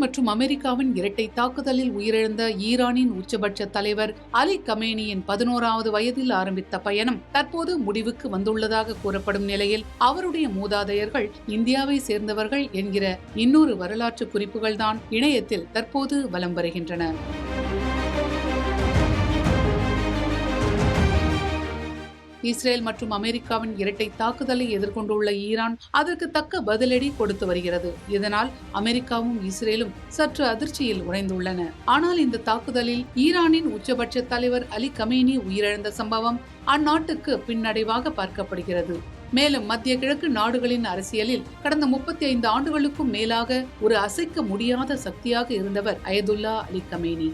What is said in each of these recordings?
மற்றும் அமெரிக்காவின் இரட்டை தாக்குதலில் உயிரிழந்த ஈரானின் உச்சபட்ச தலைவர் அலி கமேனியின் 11வது வயதில் ஆரம்பித்த பயணம் தற்போது முடிவுக்கு வந்துள்ளதாக கூறப்படும் நிலையில் அவருடைய மூதாதையர்கள் இந்தியாவை சேர்ந்தவர்கள் என்கிற இன்னொரு வரலாற்று குறிப்புகள்தான் இணையத்தில் தற்போது வலம் வருகின்றன. இஸ்ரேல் மற்றும் அமெரிக்காவின் இரட்டை தாக்குதலை எதிர்கொண்டுள்ள ஈரான் அதற்கு தக்க பதிலடி கொடுத்து வருகிறது. இதனால் அமெரிக்காவும் இஸ்ரேலும் சற்று அதிர்ச்சியில் உறைந்துள்ளன. ஆனால் இந்த தாக்குதலில் ஈரானின் உச்சபட்ச தலைவர் அலி கமேனி உயிரிழந்த சம்பவம் அந்நாட்டுக்கு பின்னடைவாக பார்க்கப்படுகிறது. மேலும் மத்திய கிழக்கு நாடுகளின் அரசியலில் கடந்த 35 ஆண்டுகளுக்கும் மேலாக ஒரு அசைக்க முடியாத சக்தியாக இருந்தவர் அயதுல்லா அலி கமேனி.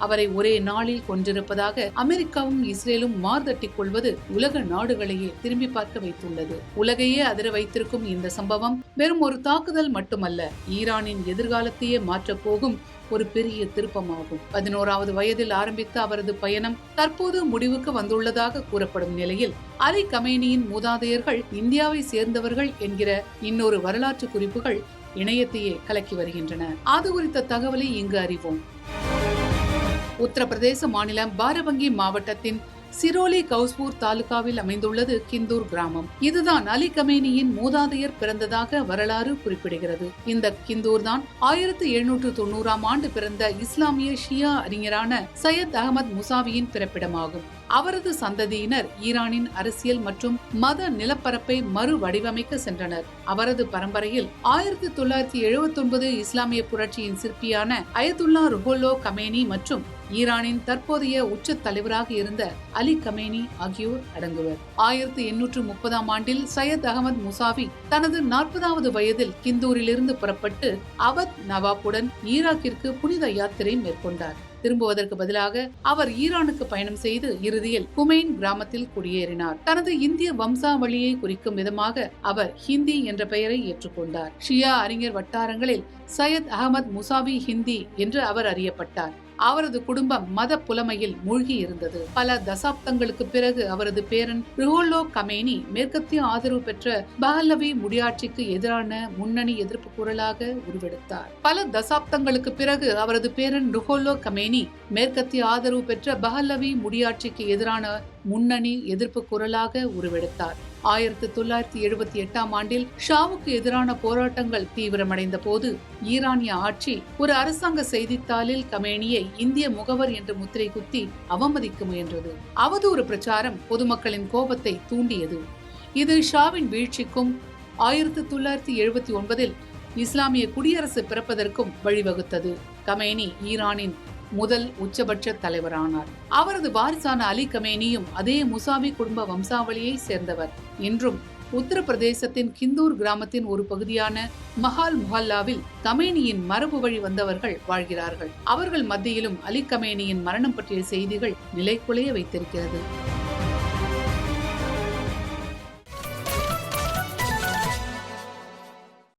அவரை ஒரே நாளில் கொன்றிருப்பதாக அமெரிக்காவும் இஸ்ரேலும் மார்தட்டிக் கொள்வது உலக நாடுகளையே திரும்பி பார்க்க வைத்துள்ளது. உலகையே அதிர வைத்திருக்கும் இந்த சம்பவம் வெறும் ஒரு தாக்குதல் மட்டுமல்ல, ஈரானின் எதிர்காலத்தையே மாற்றப் போகும் ஒரு பெரிய திருப்பமாகும். 11வது வயதில் ஆரம்பித்த அவரது பயணம் தற்போது முடிவுக்கு வந்துள்ளதாக கூறப்படும் நிலையில் அலி கமேனியின் மூதாதையர்கள் இந்தியாவை சேர்ந்தவர்கள் என்கிற இன்னொரு வரலாற்று குறிப்புகள் இணையத்தையே கலக்கி வருகின்றன. அது குறித்த தகவலை இங்கு அறிவோம். உத்தரப்பிரதேச மாநிலம் பாரபங்கி மாவட்டத்தின் சிரோலி கவுஸ்பூர் தாலுகாவில் அமைந்துள்ளது கிந்தூர் கிராமம். இதுதான் அலி கமேனியின் மூதாதையர் பிறந்ததாக வரலாறு குறிப்பிடுகிறது. இந்த கிந்தூர் தான் 1790ஆம் ஆண்டு பிறந்த இஸ்லாமிய ஷியா அறிஞரான சையத் அகமது முசாவியின் பிறப்பிடமாகும். அவரது சந்ததியினர் ஈரானின் அரசியல் மற்றும் மத நிலப்பரப்பை மறு வடிவமைக்க சென்றனர். அவரது பரம்பரையில் 1979 இஸ்லாமிய புரட்சியின் சிற்பியான அயதுல்லா ருஹோல்லா கமேனி மற்றும் ஈரானின் தற்போதைய உச்ச தலைவராக இருந்த அலி கமேனி ஆகியோர் அடங்குவர். 1830ஆம் ஆண்டில் சையத் அகமது முசாவி தனது 40வது வயதில் கிந்தூரிலிருந்து புறப்பட்டு அவத் நவாபுடன் ஈராக்கிற்கு புனித யாத்திரை மேற்கொண்டார். திரும்புவதற்கு பதிலாக அவர் ஈரானுக்கு பயணம் செய்து இறுதியில் குமைன் கிராமத்தில் குடியேறினார். தனது இந்திய வம்சாவளியை குறிக்கும் விதமாக அவர் ஹிந்தி என்ற பெயரை ஏற்றுக்கொண்டார். ஷியா அறிஞர் வட்டாரங்களில் சையத் அகமது முசாவி ஹிந்தி என்று அவர் அறியப்பட்டார். அவரது குடும்பம் மத புலமையில் மூழ்கி இருந்தது. பல தசாப்தங்களுக்கு பிறகு அவரது பேரன் ருஹோல்லா கமேனி மேற்கத்திய ஆதரவு பெற்ற பஹல்லவி முடியாட்சிக்கு எதிரான முன்னணி எதிர்ப்பு குரலாக உருவெடுத்தார். பல தசாப்தங்களுக்கு பிறகு அவரது பேரன் ருஹோல்லா கமேனி மேற்கத்திய ஆதரவு பெற்ற பஹல்லவி முடியாட்சிக்கு எதிரான முன்னணி எதிர்ப்பு குரலாக உருவெடுத்தார். 1978ஆம் ஆண்டில் ஷாவுக்கு எதிரான போராட்டங்கள் தீவிரமடைந்த போது ஈரானிய ஆட்சி ஒரு அரசாங்க செய்தித்தாளில் கமேனியை இந்திய முகவர் என்று முத்திரை குத்தி அவமதிக்க முயன்றது. அவதூறு பிரச்சாரம் பொதுமக்களின் கோபத்தை தூண்டியது. இது ஷாவின் வீழ்ச்சிக்கும் 1979இல் இஸ்லாமிய குடியரசு பிறப்பதற்கும் வழிவகுத்தது. கமேனி ஈரானின் முதல் உச்சபட்ச தலைவரானார். அவரது வாரிசான அலி கமேனியும் அதே முசாவி குடும்ப வம்சாவளியை சேர்ந்தவர். இன்றும் உத்தரப்பிரதேசத்தின் கிந்தூர் கிராமத்தின் ஒரு பகுதியான மஹால் முஹல்லாவில் கமேனியின் மரபு வழி வந்தவர்கள் வாழ்கிறார்கள். அவர்கள் மத்தியிலும் அலி கமேனியின் மரணம் பற்றிய செய்திகள் நிலைக்குலைய வைத்திருக்கிறது.